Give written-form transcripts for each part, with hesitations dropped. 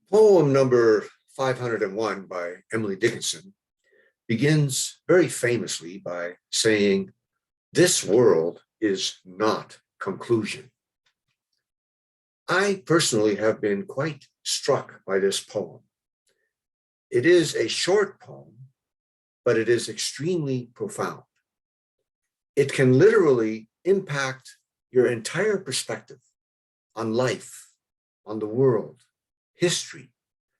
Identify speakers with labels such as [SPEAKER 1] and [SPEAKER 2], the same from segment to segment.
[SPEAKER 1] Poem number 501 by Emily Dickinson begins very famously by saying, "This world is not conclusion." I personally have been quite struck by this poem. It is a short poem, but it is extremely profound. It can literally impact your entire perspective on life, on the world, history,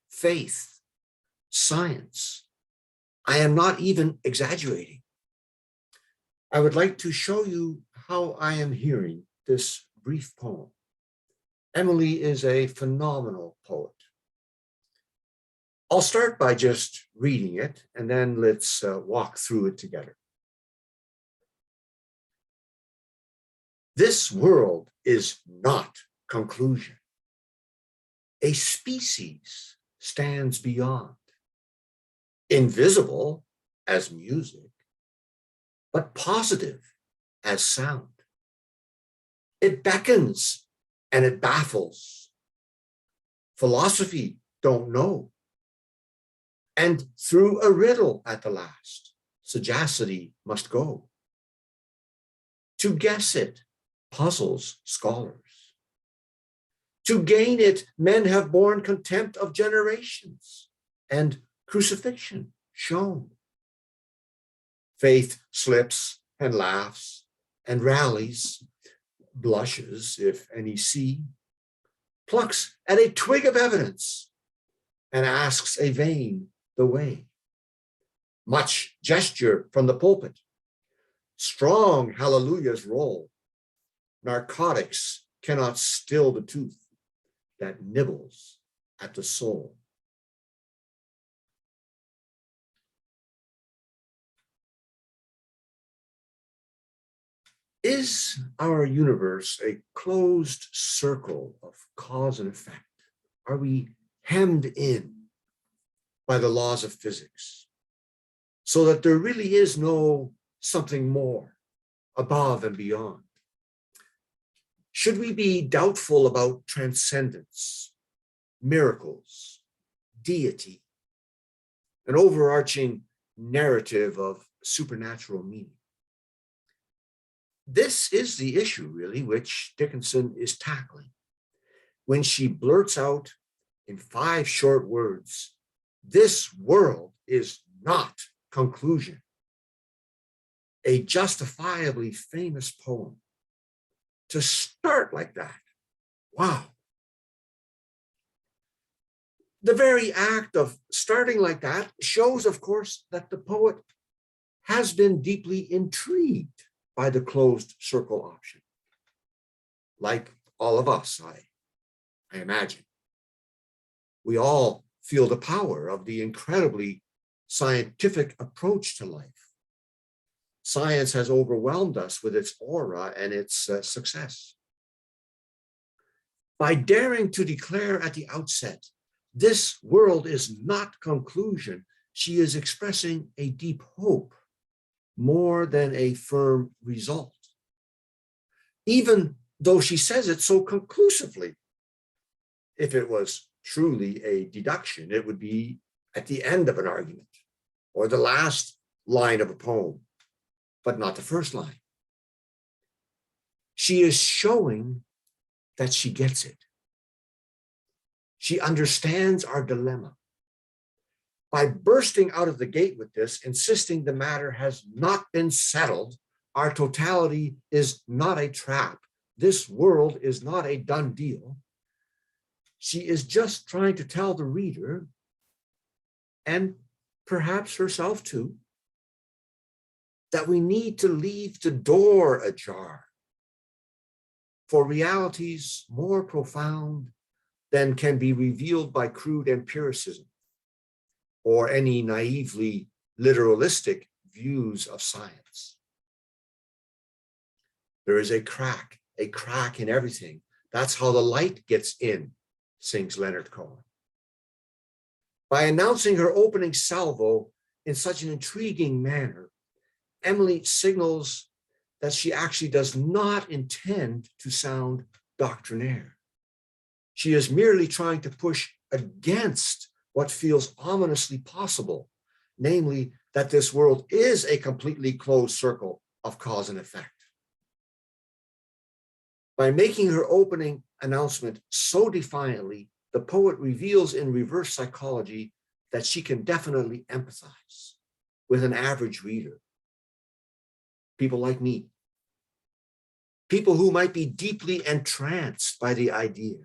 [SPEAKER 1] faith, science. I am not even exaggerating. I would like to show you how I am hearing this brief poem. Emily is a phenomenal poet. I'll start by just reading it, and then let's walk through it together. This world is not conclusion. A species stands beyond, invisible as music, but positive as sound. It beckons and it baffles. Philosophy don't know. And through a riddle at the last, sagacity must go. To guess it puzzles scholars. To gain it, men have borne contempt of generations and crucifixion shown. Faith slips and laughs and rallies, blushes if any see, plucks at a twig of evidence and asks a vain the way. Much gesture from the pulpit, strong hallelujahs roll. Narcotics cannot still the tooth that nibbles at the soul. Is our universe a closed circle of cause and effect? Are we hemmed in by the laws of physics so that there really is no something more above and beyond? Should we be doubtful about transcendence, miracles, deity, an overarching narrative of supernatural meaning? This is the issue, really, which Dickinson is tackling when she blurts out in 5 short words, "This world is not conclusion." A justifiably famous poem. To start like that, wow. The very act of starting like that shows, of course, that the poet has been deeply intrigued by the closed circle option. Like all of us, I imagine. We all feel the power of the incredibly scientific approach to life. Science has overwhelmed us with its aura and its success. By daring to declare at the outset, this world is not conclusion, she is expressing a deep hope more than a firm result. Even though she says it so conclusively, if it was truly a deduction, it would be at the end of an argument or the last line of a poem, but not the first line. She is showing that she gets it. She understands our dilemma. By bursting out of the gate with this, insisting the matter has not been settled, our totality is not a trap, this world is not a done deal, she is just trying to tell the reader, and perhaps herself too, that we need to leave the door ajar for realities more profound than can be revealed by crude empiricism or any naively literalistic views of science. There is a crack in everything. That's how the light gets in, sings Leonard Cohen. By announcing her opening salvo in such an intriguing manner, Emily signals that she actually does not intend to sound doctrinaire. She is merely trying to push against what feels ominously possible, namely that this world is a completely closed circle of cause and effect. By making her opening announcement so defiantly, the poet reveals in reverse psychology that she can definitely empathize with an average reader, people like me, people who might be deeply entranced by the idea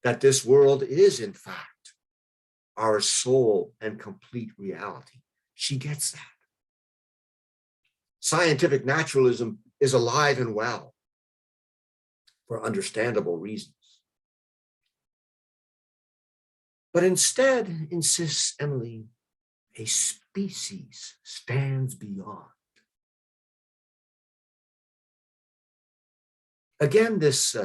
[SPEAKER 1] that this world is, in fact, our sole and complete reality. She gets that. Scientific naturalism is alive and well for understandable reasons. But instead, insists Emily, a species stands beyond. Again, this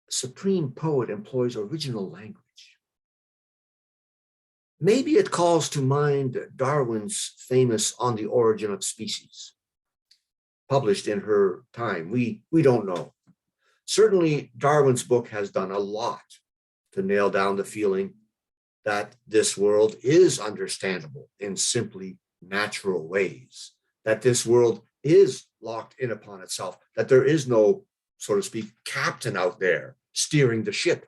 [SPEAKER 1] supreme poet employs original language. Maybe it calls to mind Darwin's famous On the Origin of Species, published in her time. We don't know. Certainly, Darwin's book has done a lot to nail down the feeling that this world is understandable in simply natural ways, that this world is locked in upon itself, that there is no, so to speak, captain out there steering the ship.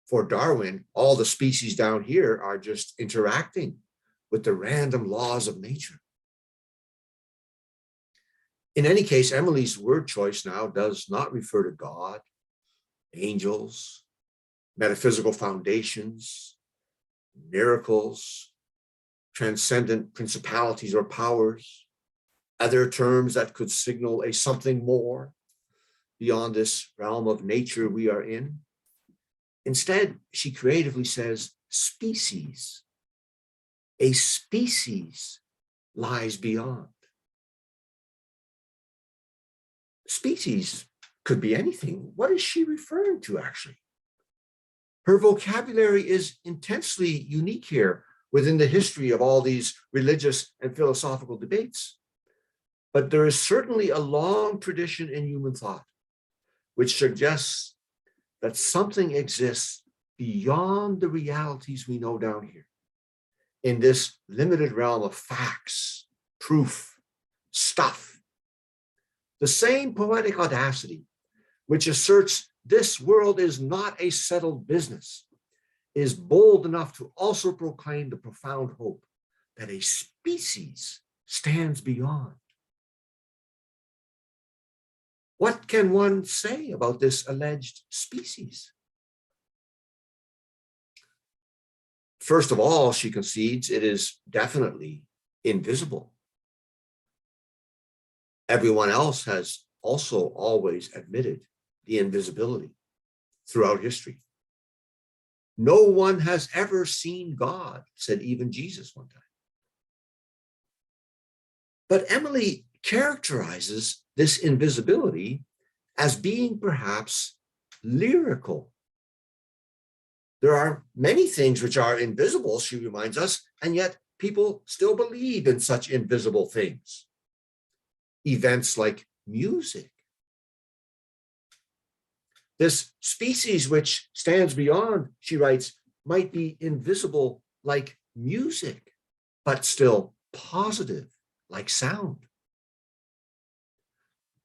[SPEAKER 1] For Darwin, all the species down here are just interacting with the random laws of nature. In any case, Emily's word choice now does not refer to God, angels, metaphysical foundations, miracles, transcendent principalities or powers, other terms that could signal a something more beyond this realm of nature we are in. Instead, she creatively says, species. A species lies beyond. Species could be anything. What is she referring to, actually? Her vocabulary is intensely unique here within the history of all these religious and philosophical debates. But there is certainly a long tradition in human thought which suggests that something exists beyond the realities we know down here, in this limited realm of facts, proof, stuff. The same poetic audacity which asserts this world is not a settled business is bold enough to also proclaim the profound hope that a species stands beyond. What can one say about this alleged species? First of all, she concedes it is definitely invisible. Everyone else has also always admitted the invisibility throughout history. No one has ever seen God, said even Jesus one time. But Emily characterizes this invisibility as being perhaps lyrical. There are many things which are invisible, she reminds us, and yet people still believe in such invisible things. Events like music. This species which stands beyond, she writes, might be invisible like music, but still positive like sound.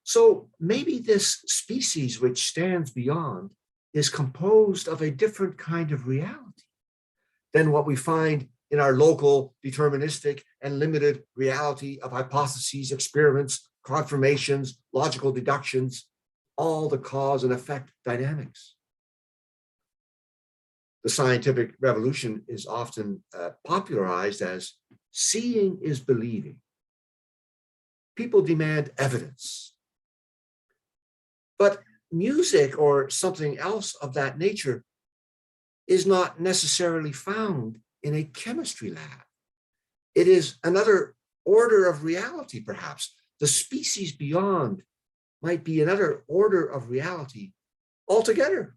[SPEAKER 1] So maybe this species which stands beyond is composed of a different kind of reality than what we find in our local, deterministic, and limited reality of hypotheses, experiments, confirmations, logical deductions, all the cause and effect dynamics. The scientific revolution is often popularized as seeing is believing. People demand evidence. But music or something else of that nature is not necessarily found in a chemistry lab. It is another order of reality, perhaps. The species beyond might be another order of reality altogether.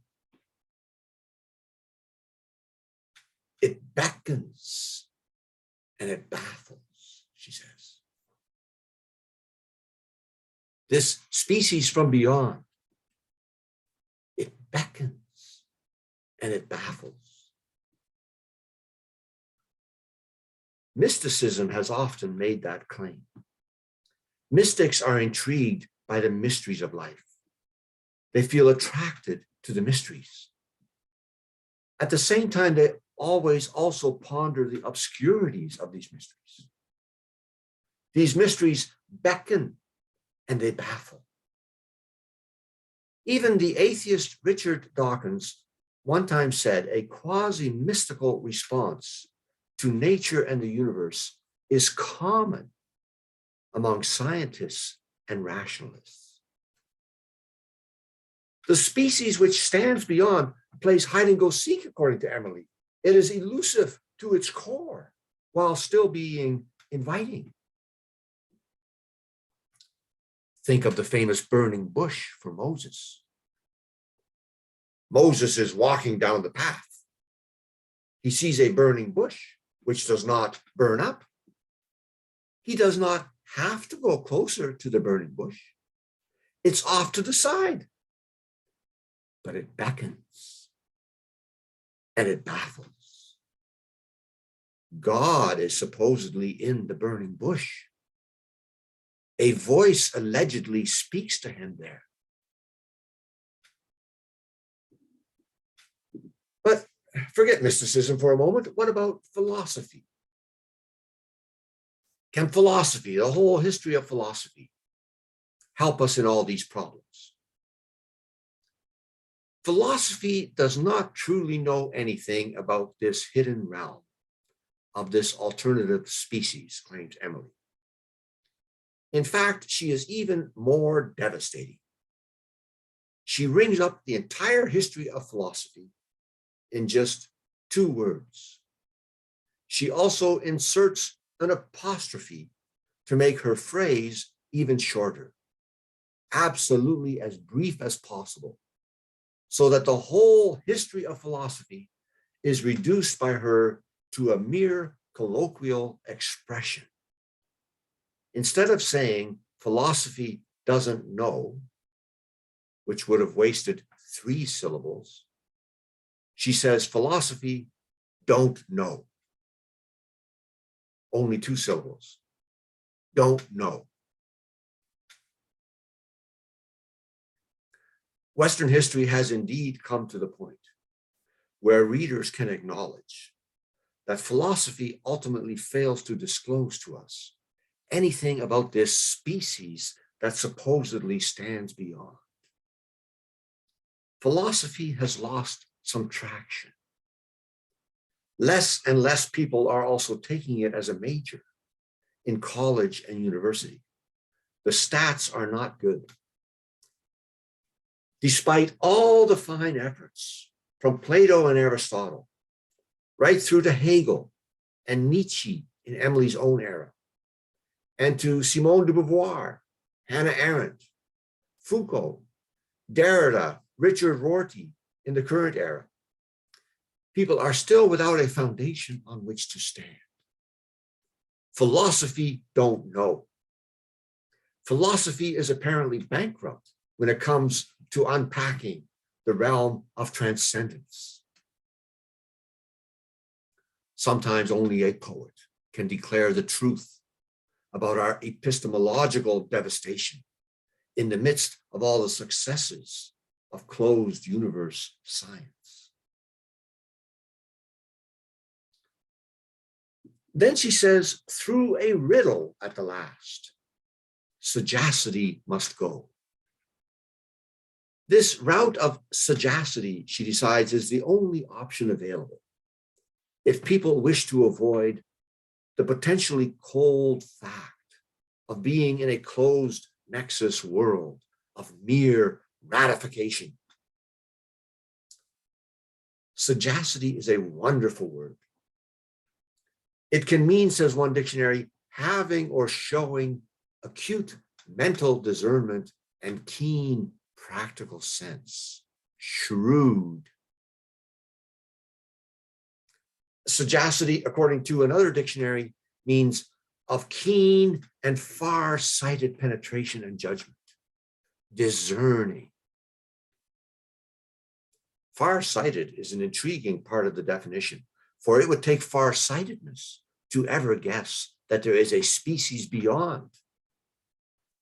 [SPEAKER 1] It beckons and it baffles, she says. This species from beyond, it beckons and it baffles. Mysticism has often made that claim. Mystics are intrigued by the mysteries of life. They feel attracted to the mysteries. At the same time, they always also ponder the obscurities of these mysteries. These mysteries beckon and they baffle. Even the atheist Richard Dawkins one time said a quasi-mystical response to nature and the universe is common among scientists and rationalists. The species which stands beyond plays hide and go seek, according to Emily. It is elusive to its core while still being inviting. Think of the famous burning bush for Moses. Moses is walking down the path. He sees a burning bush, which does not burn up. He does not have to go closer to the burning bush. It's off to the side. But it beckons and it baffles. God is supposedly in the burning bush. A voice allegedly speaks to him there. But forget mysticism for a moment. What about philosophy? Can philosophy, the whole history of philosophy, help us in all these problems? Philosophy does not truly know anything about this hidden realm of this alternative species, claims Emily. In fact, she is even more devastating. She rings up the entire history of philosophy in just 2 words. She also inserts an apostrophe to make her phrase even shorter, absolutely as brief as possible, so that the whole history of philosophy is reduced by her to a mere colloquial expression. Instead of saying philosophy doesn't know, which would have wasted 3 syllables, she says philosophy don't know. Only 2 syllables. Don't know. Western history has indeed come to the point where readers can acknowledge that philosophy ultimately fails to disclose to us anything about this species that supposedly stands beyond. Philosophy has lost some traction. Less and less people are also taking it as a major in college and university. The stats are not good. Despite all the fine efforts from Plato and Aristotle, right through to Hegel and Nietzsche in Emily's own era, and to Simone de Beauvoir, Hannah Arendt, Foucault, Derrida, Richard Rorty in the current era, people are still without a foundation on which to stand. Philosophy don't know. Philosophy is apparently bankrupt when it comes to unpacking the realm of transcendence. Sometimes only a poet can declare the truth about our epistemological devastation in the midst of all the successes of closed universe science. Then she says, through a riddle at the last, sagacity must go. This route of sagacity, she decides, is the only option available if people wish to avoid the potentially cold fact of being in a closed nexus world of mere ratification. Sagacity is a wonderful word. It can mean, says one dictionary, having or showing acute mental discernment and keen practical sense, shrewd. Sagacity, according to another dictionary, means of keen and far-sighted penetration and judgment, discerning. Far-sighted is an intriguing part of the definition, for it would take far-sightedness to ever guess that there is a species beyond.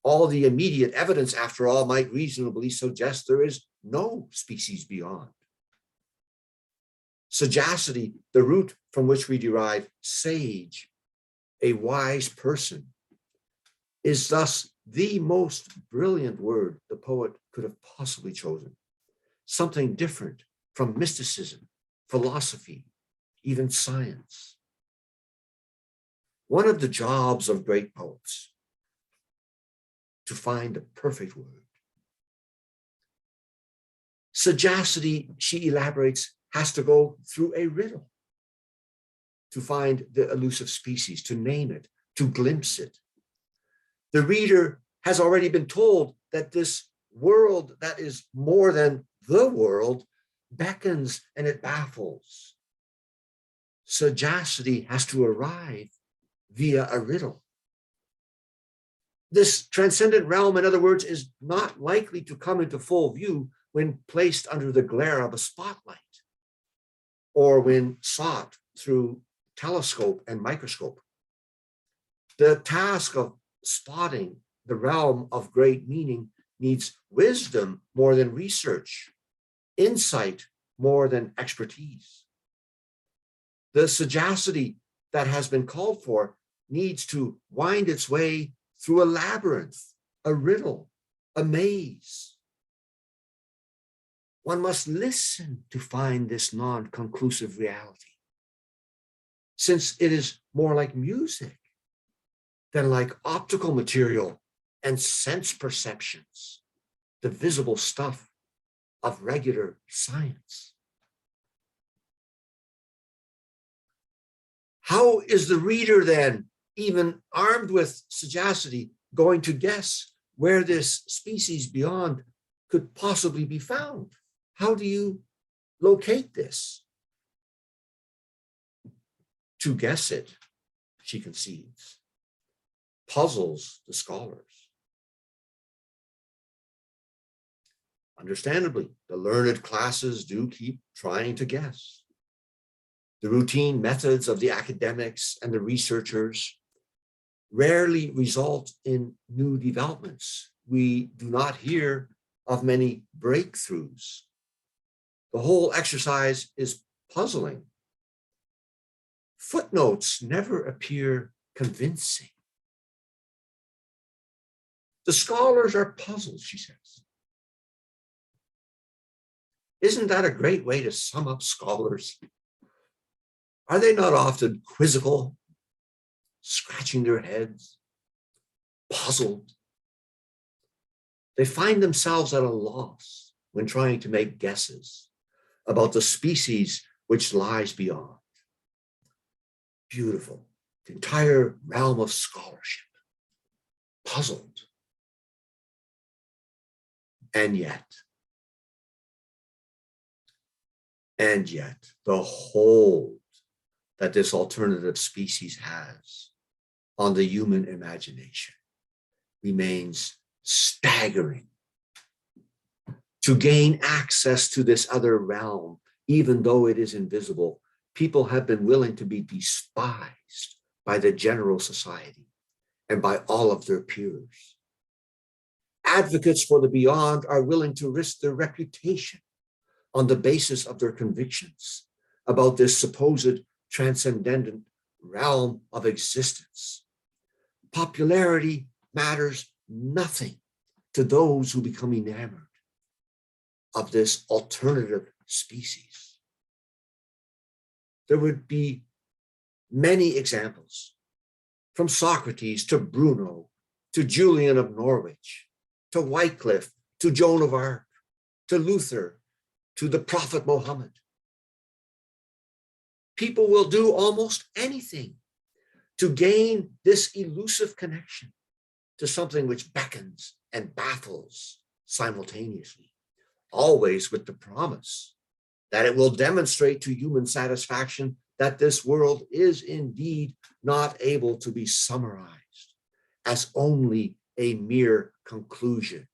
[SPEAKER 1] All the immediate evidence, after all, might reasonably suggest there is no species beyond. Sagacity, the root from which we derive sage, a wise person, is thus the most brilliant word the poet could have possibly chosen. Something different from mysticism, philosophy, even science. One of the jobs of great poets, to find the perfect word. Sagacity, she elaborates, has to go through a riddle to find the elusive species, to name it, to glimpse it. The reader has already been told that this world that is more than the world beckons and it baffles. Sagacity has to arrive via a riddle. This transcendent realm, in other words, is not likely to come into full view when placed under the glare of a spotlight or when sought through telescope and microscope. The task of spotting the realm of great meaning needs wisdom more than research, insight more than expertise. The sagacity that has been called for needs to wind its way through a labyrinth, a riddle, a maze. One must listen to find this non-conclusive reality, since it is more like music than like optical material and sense perceptions, the visible stuff of regular science. How is the reader then, even armed with sagacity, going to guess where this species beyond could possibly be found? How do you locate this? To guess it, she concedes, puzzles the scholars. Understandably, the learned classes do keep trying to guess. The routine methods of the academics and the researchers rarely result in new developments. We do not hear of many breakthroughs. The whole exercise is puzzling. Footnotes never appear convincing. The scholars are puzzled, she says. Isn't that a great way to sum up scholars? Are they not often quizzical, scratching their heads, puzzled? They find themselves at a loss when trying to make guesses about the species which lies beyond. Beautiful, the entire realm of scholarship, puzzled. And yet, the hold that this alternative species has on the human imagination remains staggering. To gain access to this other realm, even though it is invisible, people have been willing to be despised by the general society and by all of their peers. Advocates for the beyond are willing to risk their reputation on the basis of their convictions about this supposed transcendent realm of existence. Popularity matters nothing to those who become enamored of this alternative species. There would be many examples, from Socrates to Bruno, to Julian of Norwich, to Wycliffe, to Joan of Arc, to Luther, to the Prophet Muhammad. People will do almost anything to gain this elusive connection to something which beckons and baffles simultaneously, always with the promise that it will demonstrate to human satisfaction that this world is indeed not able to be summarized as only a mere conclusion.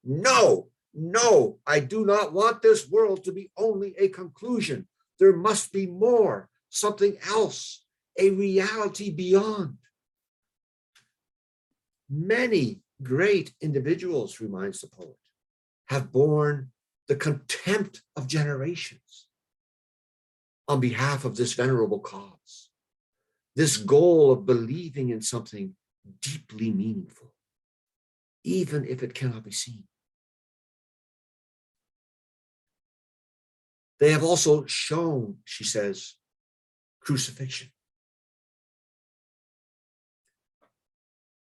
[SPEAKER 1] No, I do not want this world to be only a conclusion. There must be more, something else, a reality beyond. Many great individuals, reminds the poet, have borne the contempt of generations on behalf of this venerable cause, this goal of believing in something deeply meaningful, even if it cannot be seen. They have also shown, she says, crucifixion.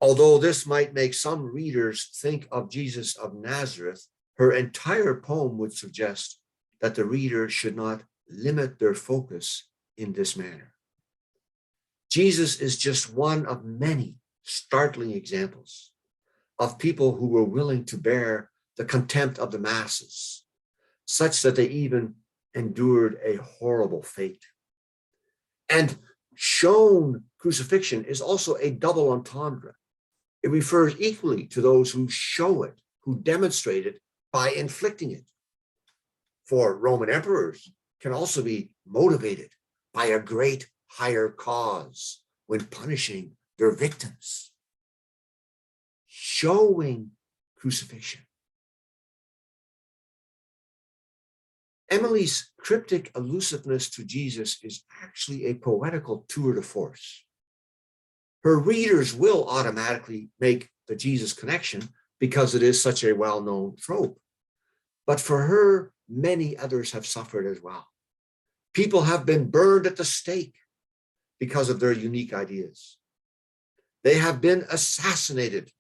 [SPEAKER 1] Although this might make some readers think of Jesus of Nazareth, her entire poem would suggest that the reader should not limit their focus in this manner. Jesus is just one of many startling examples of people who were willing to bear the contempt of the masses, such that they even endured a horrible fate. And shown crucifixion is also a double entendre. It refers equally to those who show it, who demonstrate it by inflicting it. For Roman emperors can also be motivated by a great higher cause when punishing their victims. Showing crucifixion. Emily's cryptic allusiveness to Jesus is actually a poetical tour de force. Her readers will automatically make the Jesus connection because it is such a well-known trope. But for her, many others have suffered as well. People have been burned at the stake because of their unique ideas. They have been assassinated,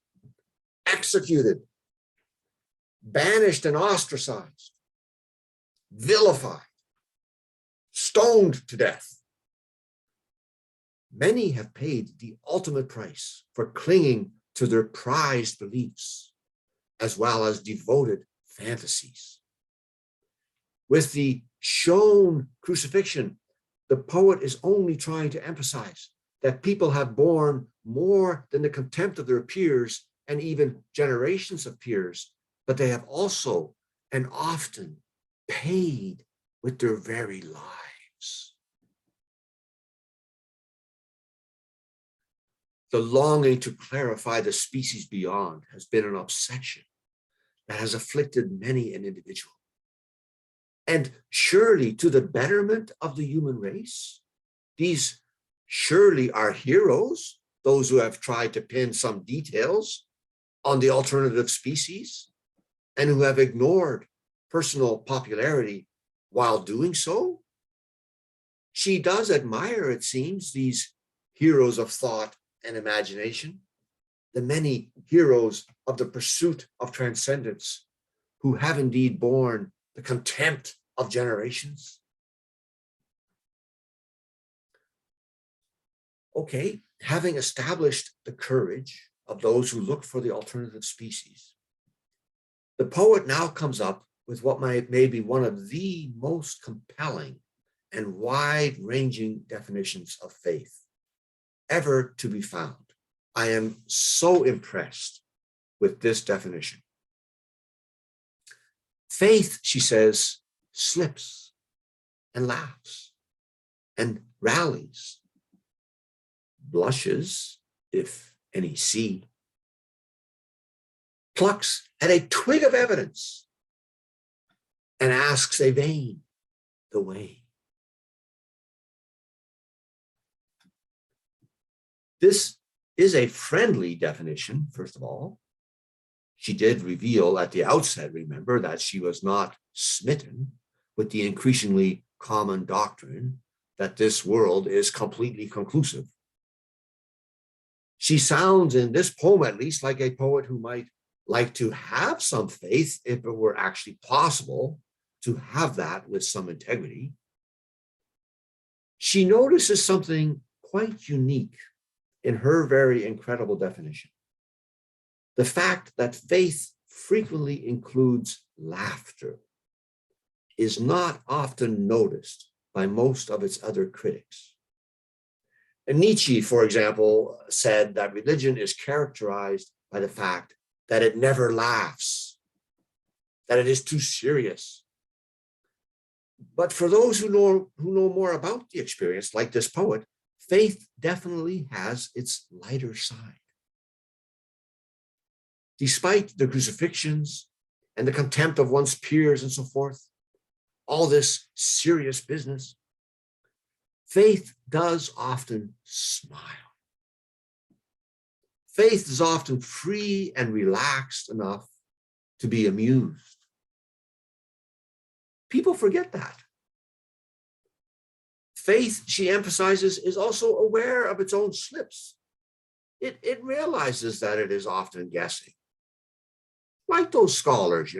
[SPEAKER 1] executed, banished and ostracized, vilified, stoned to death. Many have paid the ultimate price for clinging to their prized beliefs, as well as devoted fantasies. With the shown crucifixion, the poet is only trying to emphasize that people have borne more than the contempt of their peers and even generations of peers, but they have also and often paid with their very lives. The longing to clarify the species beyond has been an obsession that has afflicted many an individual. And surely to the betterment of the human race, these surely are heroes, those who have tried to pin some details on the alternative species and who have ignored personal popularity while doing so. She does admire, it seems, these heroes of thought and imagination, the many heroes of the pursuit of transcendence who have indeed borne the contempt of generations. Okay, having established the courage of those who look for the alternative species, the poet now comes up with what may be one of the most compelling and wide-ranging definitions of faith ever to be found. I am so impressed with this definition. Faith, she says, slips and laughs and rallies, blushes, if any see, plucks at a twig of evidence and asks a vain the way. This is a friendly definition, first of all. She did reveal at the outset, remember, that she was not smitten with the increasingly common doctrine that this world is completely conclusive. She sounds, in this poem at least, like a poet who might like to have some faith if it were actually possible to have that with some integrity. She notices something quite unique in her very incredible definition. The fact that faith frequently includes laughter is not often noticed by most of its other critics. And Nietzsche, for example, said that religion is characterized by the fact that it never laughs, that it is too serious. But for those who know more about the experience, like this poet, faith definitely has its lighter side. Despite the crucifixions and the contempt of one's peers and so forth, all this serious business, faith does often smile. Faith is often free and relaxed enough to be amused. People forget that. Faith, she emphasizes, is also aware of its own slips. It realizes that it is often guessing. Like those scholars,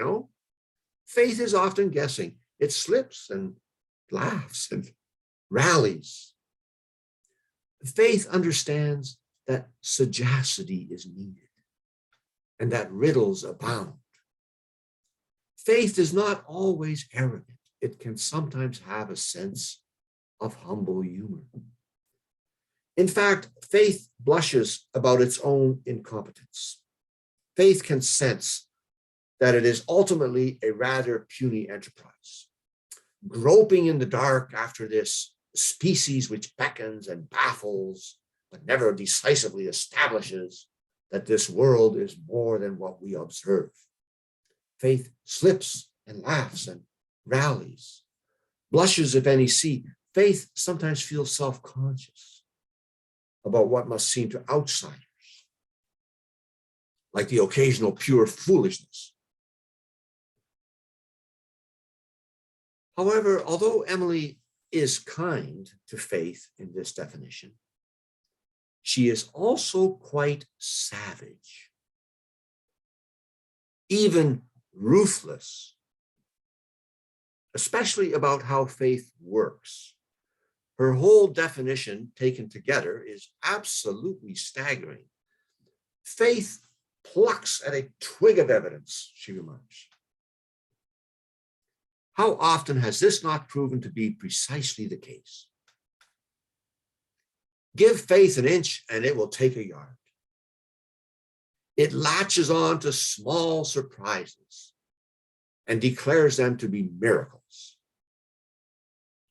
[SPEAKER 1] faith is often guessing. It slips and laughs and rallies. Faith understands that sagacity is needed and that riddles abound. Faith is not always arrogant. It can sometimes have a sense of humble humor. In fact, faith blushes about its own incompetence. Faith can sense that it is ultimately a rather puny enterprise, groping in the dark after this species which beckons and baffles, but never decisively establishes that this world is more than what we observe. Faith slips and laughs and rallies, blushes if any see. Faith sometimes feels self-conscious about what must seem to outsiders, like the occasional pure foolishness. However, although Emily is kind to faith in this definition, she is also quite savage, even ruthless, especially about how faith works. Her whole definition taken together is absolutely staggering. Faith plucks at a twig of evidence, she remarks. How often has this not proven to be precisely the case? Give faith an inch and it will take a yard. It latches on to small surprises and declares them to be miracles.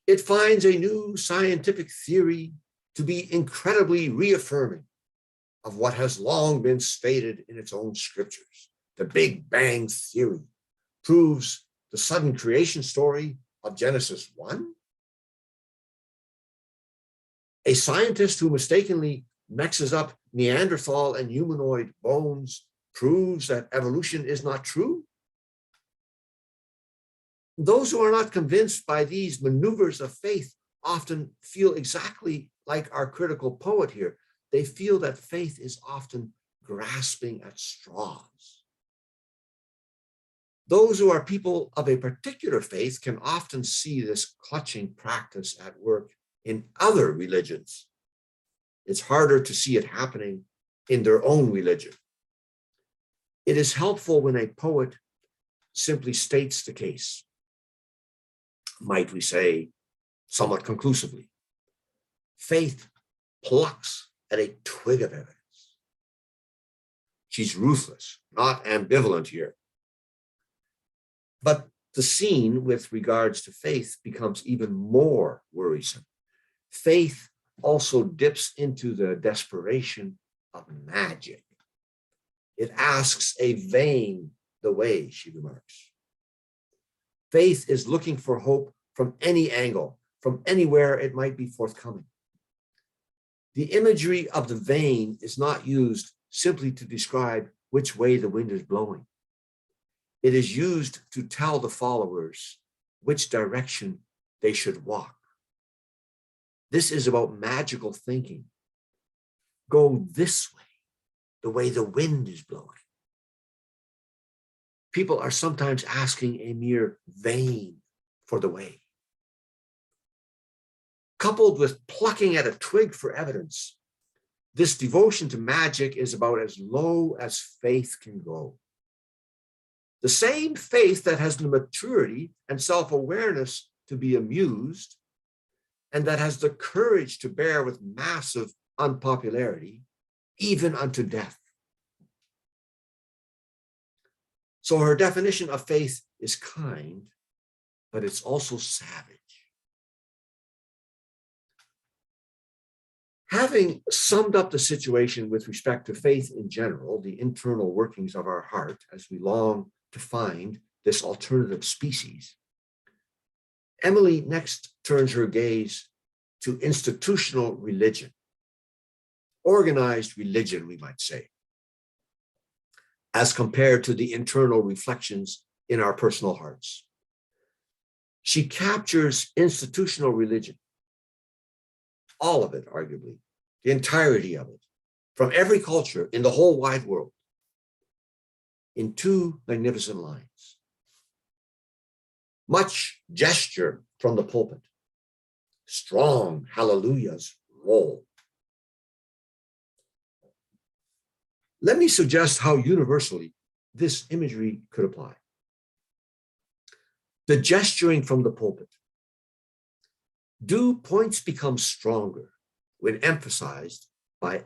[SPEAKER 1] It finds a new scientific theory to be incredibly reaffirming of what has long been stated in its own scriptures. The Big Bang Theory proves the sudden creation story of Genesis 1. A scientist who mistakenly mixes up Neanderthal and humanoid bones proves that evolution is not true. Those who are not convinced by these maneuvers of faith often feel exactly like our critical poet here. They feel that faith is often grasping at straws. Those who are people of a particular faith can often see this clutching practice at work in other religions. It's harder to see it happening in their own religion. It is helpful when a poet simply states the case. Might we say, somewhat conclusively, faith plucks at a twig of evidence. She's ruthless, not ambivalent here. But the scene with regards to faith becomes even more worrisome. Faith also dips into the desperation of magic. It asks a vain the way, she remarks. Faith is looking for hope from any angle, from anywhere it might be forthcoming. The imagery of the vain is not used simply to describe which way the wind is blowing. It is used to tell the followers which direction they should walk. This is about magical thinking. Go this way, the way the wind is blowing. People are sometimes asking a mere vein for the way. Coupled with plucking at a twig for evidence, this devotion to magic is about as low as faith can go. The same faith that has the maturity and self-awareness to be amused, and that has the courage to bear with massive unpopularity, even unto death. So her definition of faith is kind, but it's also savage. Having summed up the situation with respect to faith in general, the internal workings of our heart, as we long to find this alternative species, Emily next turns her gaze to institutional religion, organized religion, we might say, as compared to the internal reflections in our personal hearts. She captures institutional religion, all of it, arguably, the entirety of it, from every culture in the whole wide world, in two magnificent lines. Much gesture from the pulpit, strong hallelujahs roll. Let me suggest how universally this imagery could apply. The gesturing from the pulpit. Do points become stronger when emphasized by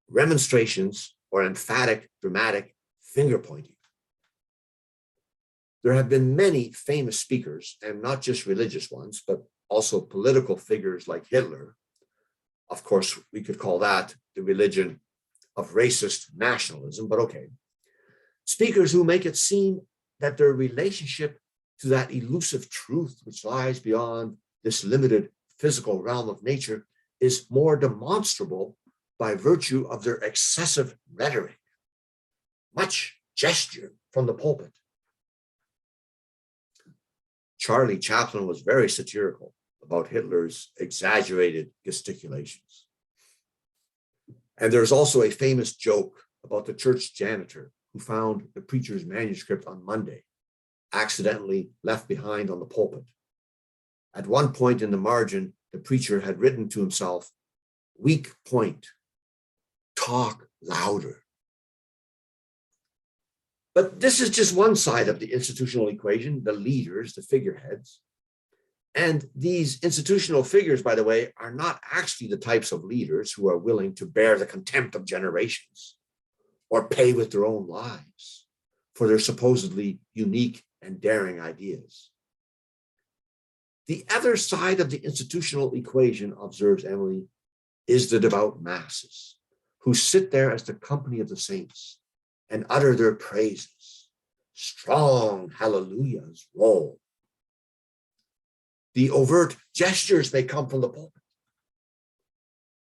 [SPEAKER 1] remonstrations or emphatic, dramatic finger pointing? There have been many famous speakers, and not just religious ones, but also political figures like Hitler. Of course, we could call that the religion of racist nationalism, but okay. Speakers who make it seem that their relationship to that elusive truth which lies beyond this limited physical realm of nature is more demonstrable by virtue of their excessive rhetoric. Much gesture from the pulpit. Charlie Chaplin was very satirical about Hitler's exaggerated gesticulations. And there's also a famous joke about the church janitor who found the preacher's manuscript on Monday, accidentally left behind on the pulpit. At one point in the margin, the preacher had written to himself, "Weak point, talk louder." But this is just one side of the institutional equation, the leaders, the figureheads. And these institutional figures, by the way, are not actually the types of leaders who are willing to bear the contempt of generations or pay with their own lives for their supposedly unique and daring ideas. The other side of the institutional equation, observes Emily, is the devout masses who sit there as the company of the saints and utter their praises. Strong hallelujahs roll. The overt gestures may come from the pulpit,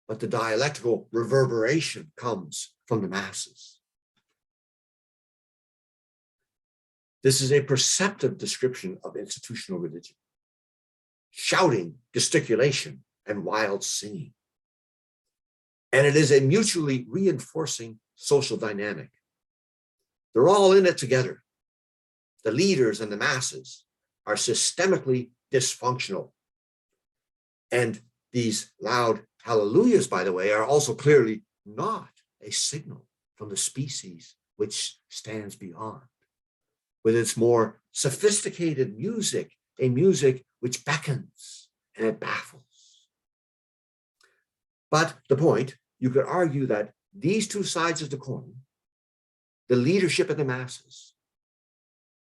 [SPEAKER 1] but the dialectical reverberation comes from the masses. This is a perceptive description of institutional religion. Shouting, gesticulation, and wild singing. And it is a mutually reinforcing social dynamic. They're all in it together. The leaders and the masses are systemically dysfunctional. And these loud hallelujahs, by the way, are also clearly not a signal from the species which stands beyond, with its more sophisticated music, a music which beckons and it baffles. But the point, you could argue that these two sides of the coin, the leadership and the masses,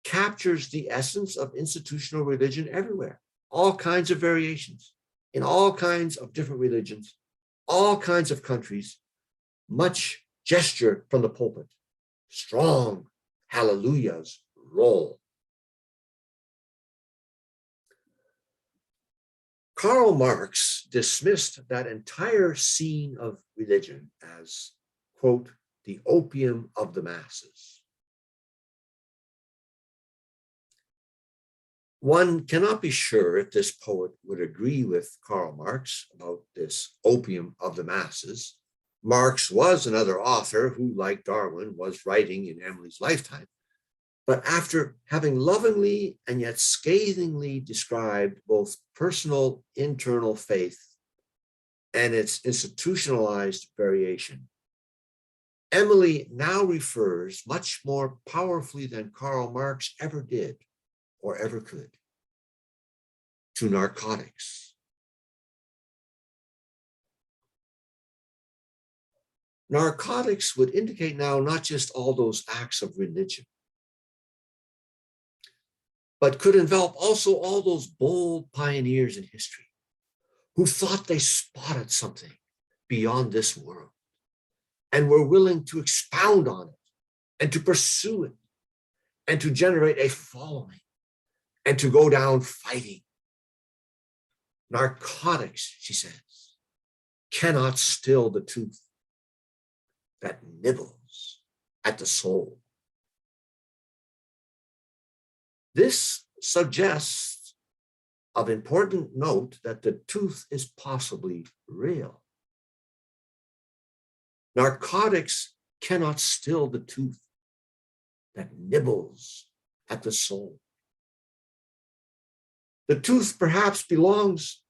[SPEAKER 1] captures the essence of institutional religion everywhere. All kinds of variations, in all kinds of different religions, all kinds of countries, much gesture from the pulpit. Strong hallelujahs roll. Karl Marx dismissed that entire scene of religion as, quote, the opium of the masses. One cannot be sure if this poet would agree with Karl Marx about this opium of the masses. Marx was another author who, like Darwin, was writing in Emily's lifetime. But after having lovingly and yet scathingly described both personal internal faith and its institutionalized variation, Emily now refers much more powerfully than Karl Marx ever did or ever could to narcotics. Narcotics would indicate now not just all those acts of religion, but could envelop also all those bold pioneers in history who thought they spotted something beyond this world. And we're willing to expound on it and to pursue it and to generate a following and to go down fighting. Narcotics, she says, cannot still the tooth that nibbles at the soul. This suggests of important note that the tooth is possibly real. Narcotics cannot still the tooth that nibbles at the soul. The tooth perhaps belongs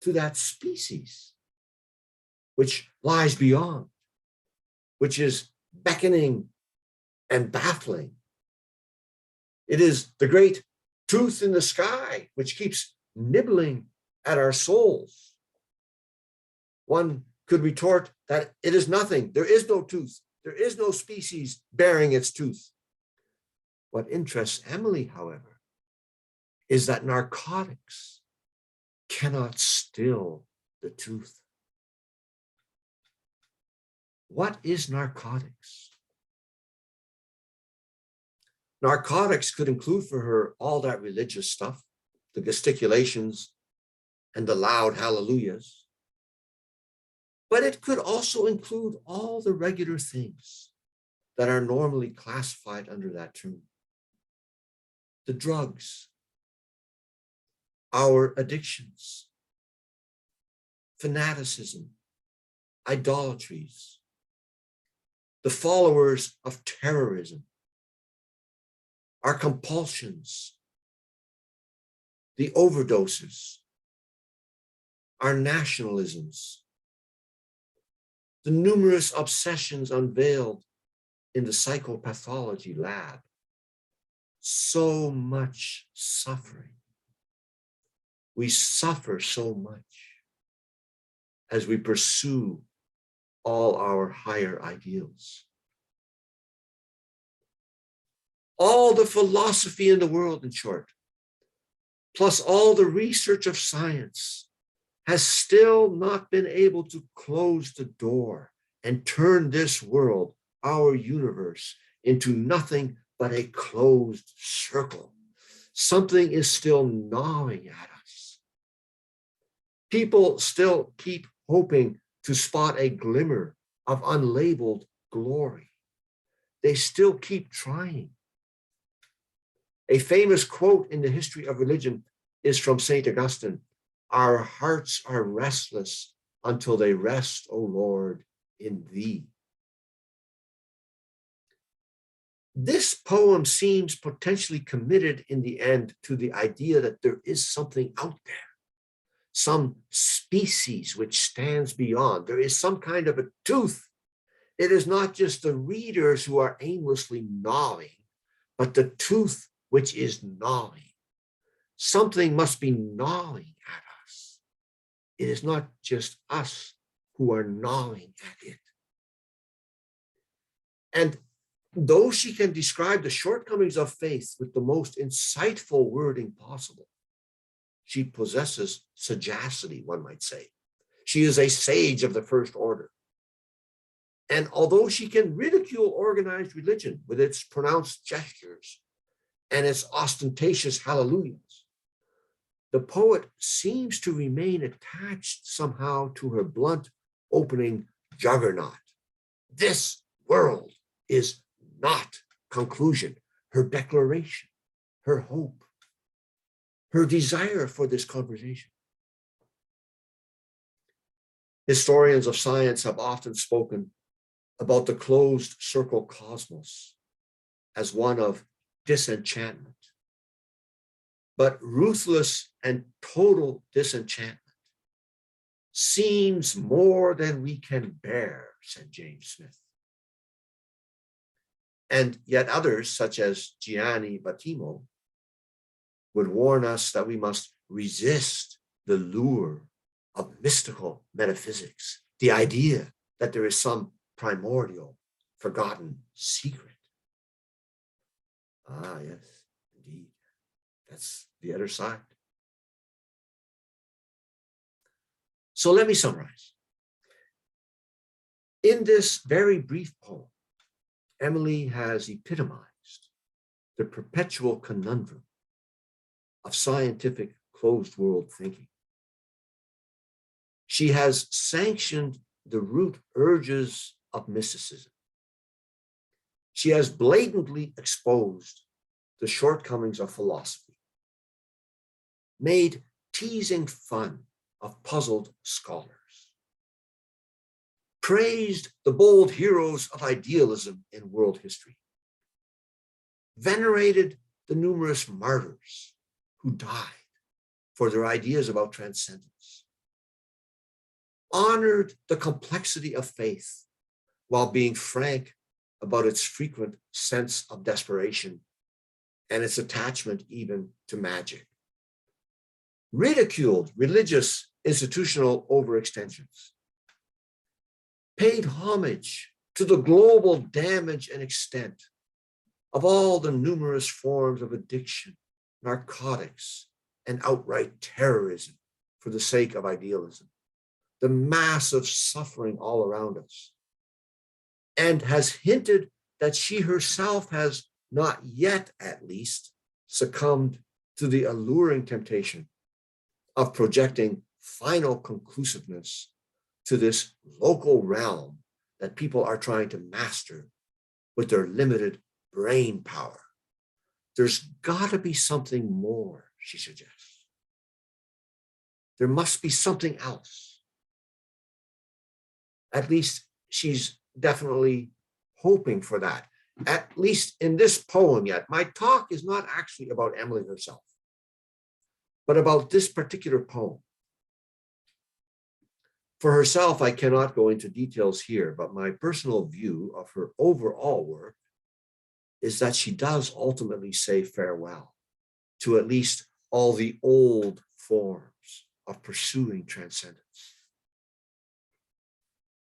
[SPEAKER 1] to that species which lies beyond, which is beckoning and baffling. It is the great tooth in the sky which keeps nibbling at our souls. One could retort that it is nothing. There is no tooth. There is no species bearing its tooth. What interests Emily, however, is that narcotics cannot still the tooth. What is narcotics? Narcotics could include for her all that religious stuff, the gesticulations and the loud hallelujahs. But it could also include all the regular things that are normally classified under that term. The drugs, our addictions, fanaticism, idolatries, the followers of terrorism, our compulsions, the overdoses, our nationalisms, the numerous obsessions unveiled in the psychopathology lab. So much suffering. We suffer so much as we pursue all our higher ideals. All the philosophy in the world, in short, plus all the research of science, has still not been able to close the door and turn this world, our universe, into nothing but a closed circle. Something is still gnawing at us. People still keep hoping to spot a glimmer of unlabeled glory. They still keep trying. A famous quote in the history of religion is from St. Augustine: "Our hearts are restless until they rest, O Lord, in thee." This poem seems potentially committed in the end to the idea that there is something out there, some species which stands beyond. There is some kind of a tooth. It is not just the readers who are aimlessly gnawing, but the tooth which is gnawing. Something must be gnawing at us. It is not just us who are gnawing at it. And though she can describe the shortcomings of faith with the most insightful wording possible, she possesses sagacity, one might say. She is a sage of the first order. And although she can ridicule organized religion with its pronounced gestures and its ostentatious hallelujahs, the poet seems to remain attached somehow to her blunt opening juggernaut. This world is not conclusion, her declaration, her hope, her desire for this conversation. Historians of science have often spoken about the closed circle cosmos as one of disenchantment. But ruthless and total disenchantment seems more than we can bear, said James Smith. And yet others, such as Gianni Battimo, would warn us that we must resist the lure of mystical metaphysics, the idea that there is some primordial, forgotten secret. Ah, yes, indeed. That's the other side. So let me summarize. In this very brief poem, Emily has epitomized the perpetual conundrum of scientific closed world thinking. She has sanctioned the root urges of mysticism. She has blatantly exposed the shortcomings of philosophy, made teasing fun of puzzled scholars, praised the bold heroes of idealism in world history, venerated the numerous martyrs who died for their ideas about transcendence, honored the complexity of faith while being frank about its frequent sense of desperation and its attachment even to magic, ridiculed religious institutional overextensions, paid homage to the global damage and extent of all the numerous forms of addiction, narcotics, and outright terrorism for the sake of idealism, the massive suffering all around us, and has hinted that she herself has not yet, at least, succumbed to the alluring temptation of projecting final conclusiveness to this local realm that people are trying to master with their limited brain power. There's got to be something more, she suggests. There must be something else. At least she's definitely hoping for that. At least in this poem yet. My talk is not actually about Emily herself, but about this particular poem. For herself, I cannot go into details here, but my personal view of her overall work is that she does ultimately say farewell to at least all the old forms of pursuing transcendence.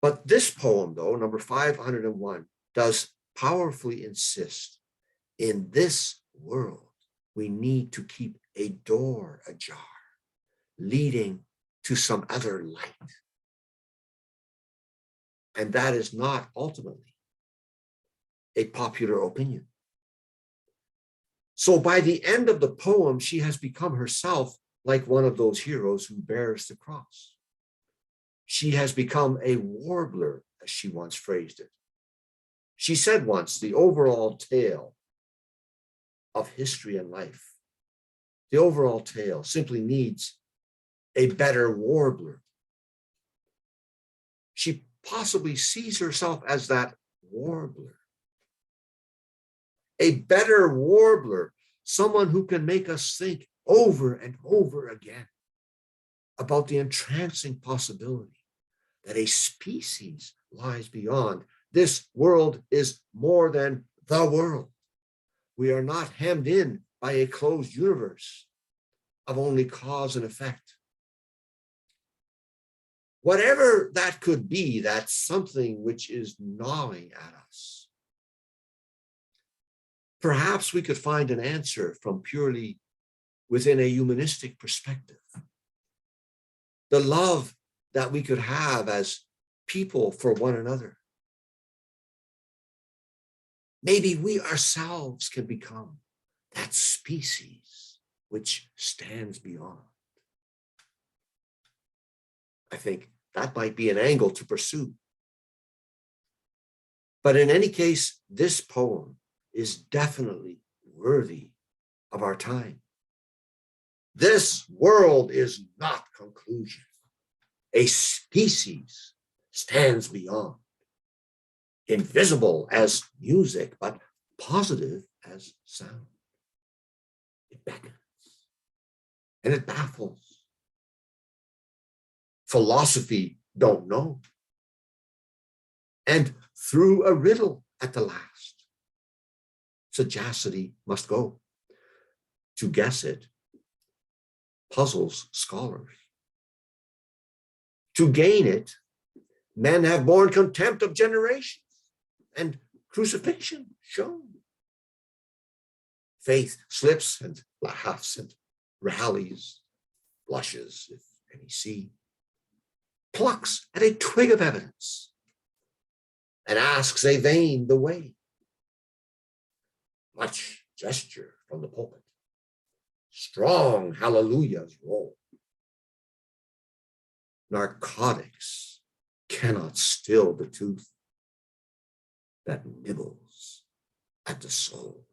[SPEAKER 1] But this poem, though, number 501, does powerfully insist in this world, we need to keep a door ajar, leading to some other light. And that is not ultimately a popular opinion. So by the end of the poem, she has become herself like one of those heroes who bears the cross. She has become a warbler, as she once phrased it. She said once, the overall tale of history and life, the overall tale simply needs a better warbler. She possibly sees herself as that warbler. A better warbler, someone who can make us think over and over again about the entrancing possibility that a species lies beyond. This world is more than the world. We are not hemmed in by a closed universe of only cause and effect. Whatever that could be, that's something which is gnawing at us. Perhaps we could find an answer from purely within a humanistic perspective. The love that we could have as people for one another. Maybe we ourselves can become that species which stands beyond. I think that might be an angle to pursue. But in any case, this poem is definitely worthy of our time. This world is not conclusion. A species stands beyond, invisible as music, but positive as sound. It beckons and it baffles. Philosophy don't know. And through a riddle at the last, sagacity must go. To guess it puzzles scholars. To gain it, men have borne contempt of generations and crucifixion shown. Faith slips and laughs and rallies, blushes, if any see, plucks at a twig of evidence, and asks a vain the way. Much gesture from the pulpit. Strong hallelujahs roll. Narcotics cannot still the tooth that nibbles at the soul.